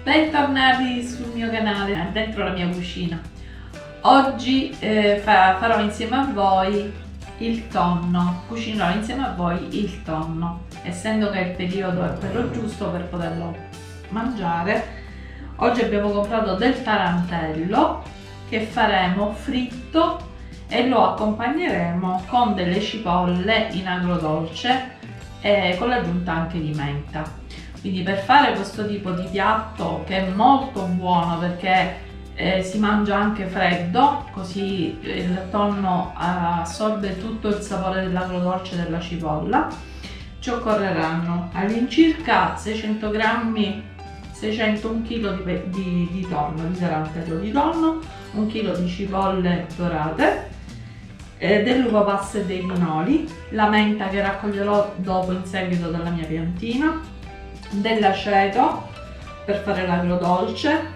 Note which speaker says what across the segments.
Speaker 1: Bentornati sul mio canale, dentro la mia cucina. Oggi farò insieme a voi il tonno, cucinerò insieme a voi il tonno, essendo che il periodo è quello giusto per poterlo mangiare. Oggi abbiamo comprato del tarantello che faremo fritto e lo accompagneremo con delle cipolle in agrodolce e con l'aggiunta anche di menta. Quindi per fare questo tipo di piatto, che è molto buono perché si mangia anche freddo, così il tonno assorbe tutto il sapore dell'agrodolce della cipolla, ci occorreranno all'incirca 600 grammi, 1 kg di tonno, di tarantello di tonno, 1 kg di cipolle dorate, dell'uva passa e dei pinoli, la menta che raccoglierò dopo in seguito dalla mia piantina, dell'aceto per fare l'agrodolce,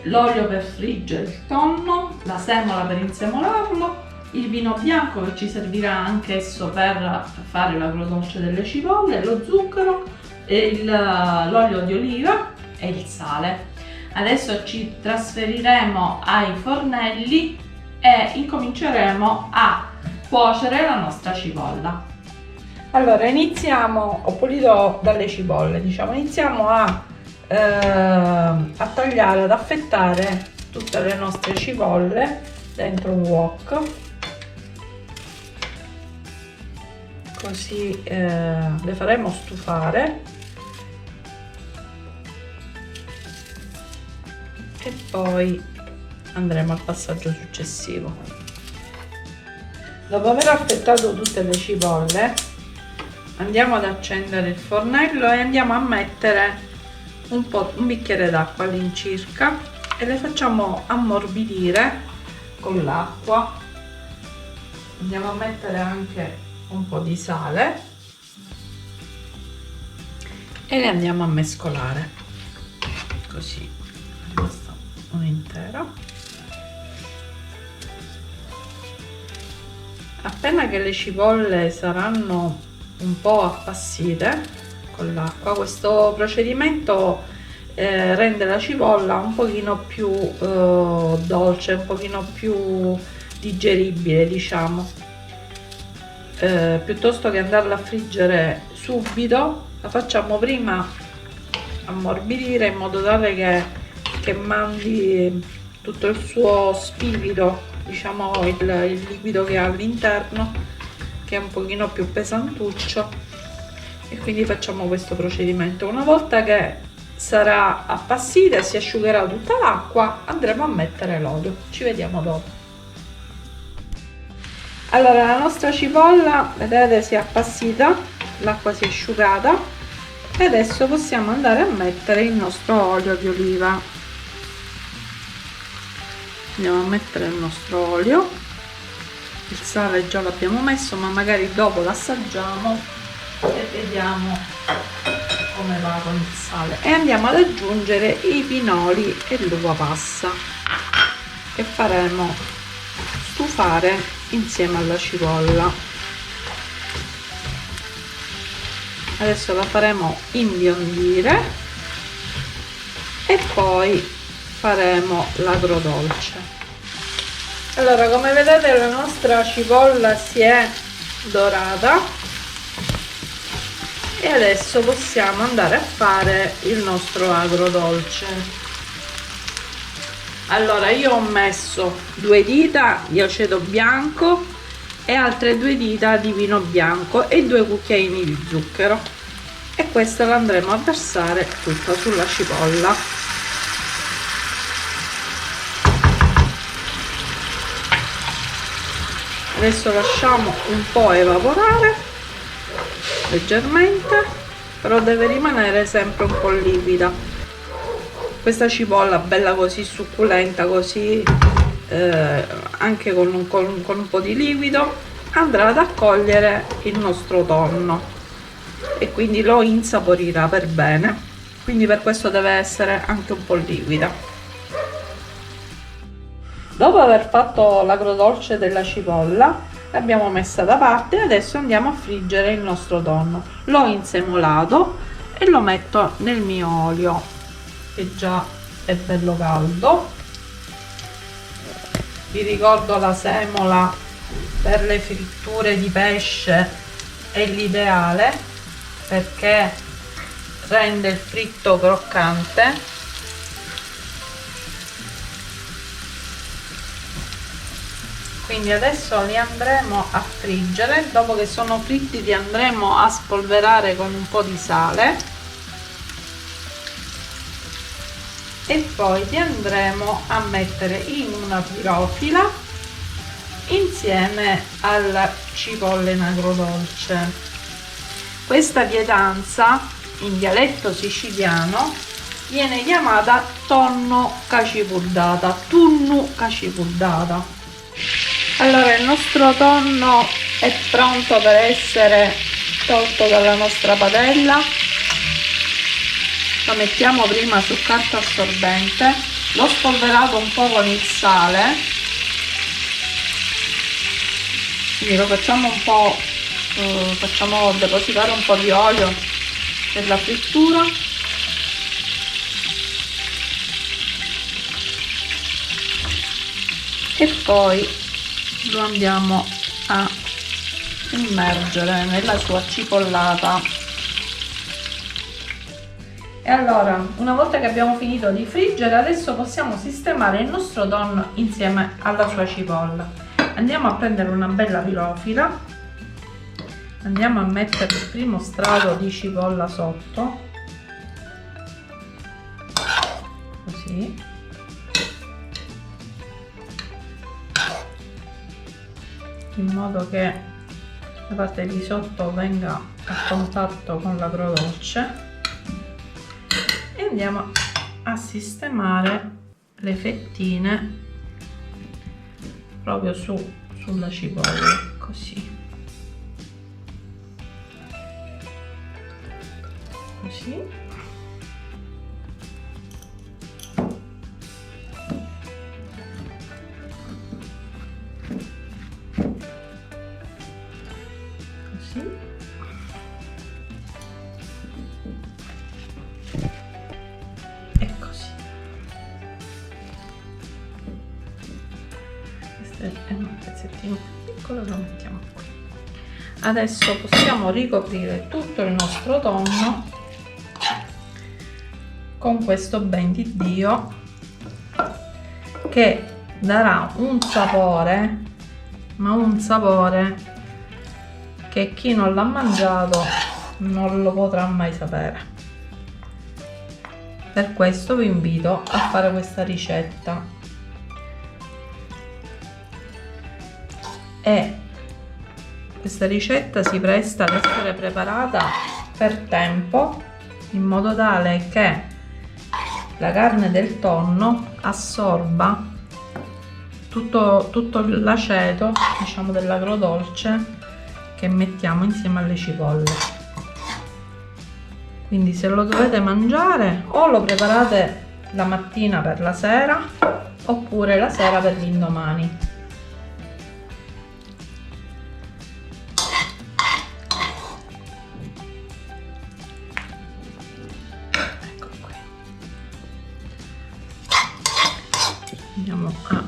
Speaker 1: l'olio per friggere il tonno, la semola per insemolarlo, il vino bianco che ci servirà anch'esso per fare l'agrodolce delle cipolle, lo zucchero, l'olio di oliva e il sale. Adesso ci trasferiremo ai fornelli e incominceremo a cuocere la nostra cipolla. Allora iniziamo, ho pulito dalle cipolle, iniziamo a tagliare, ad affettare tutte le nostre cipolle dentro un wok, così le faremo stufare e poi andremo al passaggio successivo. Dopo aver affettato tutte le cipolle andiamo ad accendere il fornello e andiamo a mettere un bicchiere d'acqua all'incirca e le facciamo ammorbidire con l'acqua. Andiamo a mettere anche un po' di sale e le andiamo a mescolare, così basta un intero. Appena che le cipolle saranno un po' appassite con l'acqua, questo procedimento rende la cipolla un pochino più dolce, un pochino più digeribile, piuttosto che andarla a friggere subito, la facciamo prima ammorbidire in modo tale che mandi tutto il suo spirito, il liquido che ha all'interno, che è un pochino più pesantuccio, e quindi facciamo questo procedimento. Una volta che sarà appassita e si asciugherà tutta l'acqua, andremo a mettere l'olio. Ci vediamo dopo. Allora, la nostra cipolla, vedete, si è appassita, l'acqua si è asciugata e adesso possiamo andare a mettere il nostro olio di oliva. Andiamo a mettere il nostro olio. Il sale già l'abbiamo messo, ma magari dopo l'assaggiamo e vediamo come va con il sale. E andiamo ad aggiungere i pinoli e l'uva passa che faremo stufare insieme alla cipolla. Adesso la faremo imbiondire e poi faremo l'agrodolce. Allora, come vedete la nostra cipolla si è dorata e adesso possiamo andare a fare il nostro agrodolce. Allora, io ho messo 2 dita di aceto bianco e altre 2 dita di vino bianco e 2 cucchiaini di zucchero, e questa la andremo a versare tutta sulla cipolla. Adesso lasciamo un po' evaporare leggermente, però deve rimanere sempre un po' liquida. Questa cipolla bella così succulenta, così anche con un po' di liquido, andrà ad accogliere il nostro tonno e quindi lo insaporirà per bene. Quindi per questo deve essere anche un po' liquida. Dopo aver fatto l'agrodolce della cipolla, l'abbiamo messa da parte e adesso andiamo a friggere il nostro tonno. L'ho insemolato e lo metto nel mio olio. che già è bello caldo. Vi ricordo, la semola per le fritture di pesce è l'ideale perché rende il fritto croccante. Quindi adesso li andremo a friggere. Dopo che sono fritti li andremo a spolverare con un po' di sale e poi li andremo a mettere in una pirofila insieme alla cipolla in agrodolce. Questa pietanza in dialetto siciliano viene chiamata tonno cacipuddata, tunnu cacipuddata. Allora, il nostro tonno è pronto per essere tolto dalla nostra padella. Lo mettiamo prima su carta assorbente, l'ho spolverato un po' con il sale, quindi lo facciamo un po', facciamo depositare un po' di olio per la frittura. E poi lo andiamo a immergere nella sua cipollata. E allora, una volta che abbiamo finito di friggere, adesso possiamo sistemare il nostro tonno insieme alla sua cipolla. Andiamo a prendere una bella pirofila, andiamo a mettere il primo strato di cipolla sotto, così. In modo che la parte di sotto venga a contatto con l'agrodolce, e andiamo a sistemare le fettine proprio sulla cipolla, così così. E così. Questo è un pezzettino più piccolo, lo mettiamo qui. Adesso possiamo ricoprire tutto il nostro tonno con questo ben di Dio, che darà un sapore, ma un sapore che chi non l'ha mangiato non lo potrà mai sapere. Per questo vi invito a fare questa ricetta, e questa ricetta si presta ad essere preparata per tempo, in modo tale che la carne del tonno assorba tutto l'aceto, diciamo, dell'agrodolce che mettiamo insieme alle cipolle. Quindi se lo dovete mangiare, o lo preparate la mattina per la sera, oppure la sera per l'indomani. Ecco qui. Andiamo a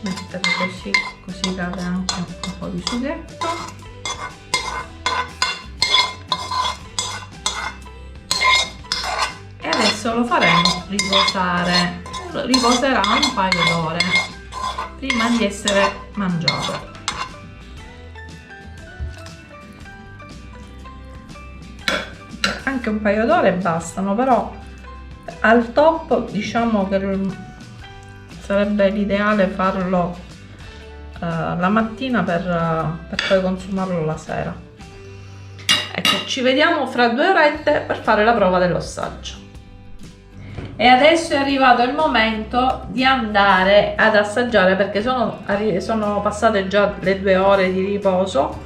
Speaker 1: mettere così cade anche un po' di sughetto. Adesso lo faremo riposare, riposerà un paio d'ore prima di essere mangiato. Anche un paio d'ore bastano, però al top diciamo che sarebbe l'ideale farlo la mattina per poi consumarlo la sera. Ecco, ci vediamo fra 2 orette per fare la prova dell'ossaggio. E adesso è arrivato il momento di andare ad assaggiare, perché sono passate già le 2 ore di riposo,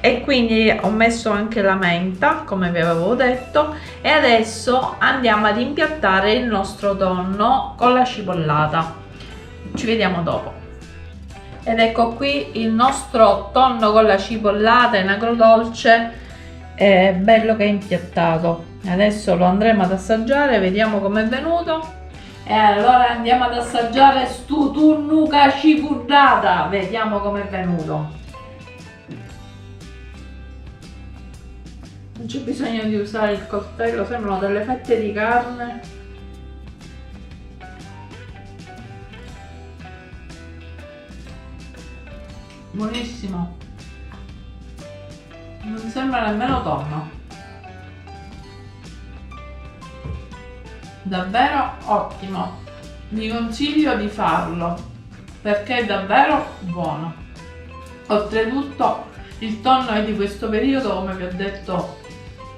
Speaker 1: e quindi ho messo anche la menta, come vi avevo detto, e adesso andiamo ad impiattare il nostro tonno con la cipollata. Ci vediamo dopo. Ed ecco qui il nostro tonno con la cipollata in agrodolce, è bello che è impiattato. Adesso lo andremo ad assaggiare, vediamo com'è venuto. E allora andiamo ad assaggiare stu tunnuka cipuddata, vediamo com'è venuto. Non c'è bisogno di usare il coltello, sembrano delle fette di carne. Buonissimo. Non sembra nemmeno tonno. Davvero ottimo. Vi consiglio di farlo perché è davvero buono. Oltretutto il tonno è di questo periodo, come vi ho detto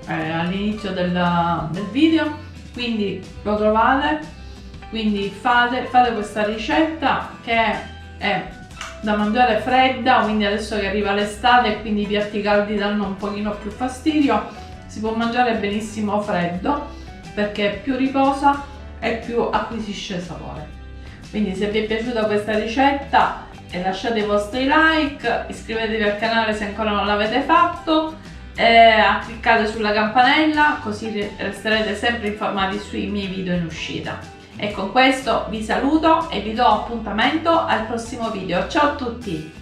Speaker 1: all'inizio del video, quindi lo trovate, quindi fate questa ricetta che è da mangiare fredda, quindi adesso che arriva l'estate e quindi i piatti caldi danno un pochino più fastidio, si può mangiare benissimo freddo perché più riposa e più acquisisce sapore. Quindi se vi è piaciuta questa ricetta lasciate i vostri like, iscrivetevi al canale se ancora non l'avete fatto, cliccate sulla campanella così resterete sempre informati sui miei video in uscita. E con questo vi saluto e vi do appuntamento al prossimo video. Ciao a tutti!